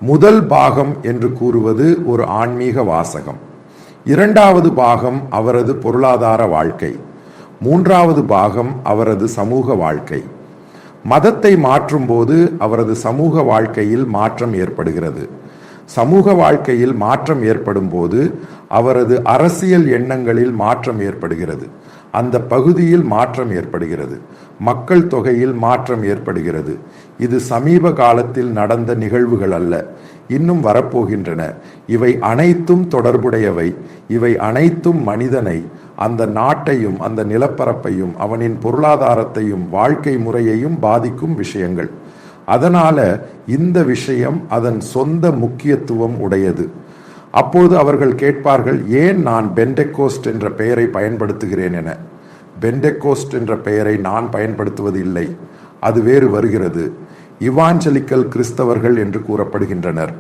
முதல் பாகம் என்று கூறுவது ஒரு ஆன்மீக வாசகம். இரண்டாவது பாகம் அவரது பொருளாதார வாழ்க்கை. மூன்றாவது பாகம் அவரது சமூக வாழ்க்கை. மதத்தை மாற்றும் போது அவரது சமூக வாழ்க்கையில் மாற்றம் ஏற்படுகிறது. சமூக வாழ்க்கையில் மாற்றம் ஏற்படும் போது அவரது அரசியல் எண்ணங்களில் மாற்றம் ஏற்படுகிறது. அந்த பகுதியில் மாற்றம் ஏற்படுகிறது. மக்கள் தொகையில் மாற்றம் ஏற்படுகிறது. இது சமீப காலத்தில் நடந்த நிகழ்வுகள் அல்ல, இன்னும் வரப்போகின்றன. இவை அனைத்தும் தொடர்புடையவை. இவை அனைத்தும் மனிதனை, அந்த நாட்டையும் அந்த நிலப்பரப்பையும் அவனின் பொருளாதாரத்தையும் வாழ்க்கை முறையையும் பாதிக்கும் விஷயங்கள். அதனால இந்த விஷயம் அதன் சொந்த முக்கியத்துவம் உடையது. அப்போது அவர்கள் கேட்பார்கள், ஏன் நான் பெண்டெகோஸ்ட் என்ற பெயரை பயன்படுத்துகிறேன் என. பெண்டெகோஸ்ட் என்ற பெயரை நான் பயன்படுத்துவது இல்லை, அது வேறு வருகிறது. இவாஞ்சலிக்கல் கிறிஸ்தவர்கள் என்று கூறப்படுகின்றனர்.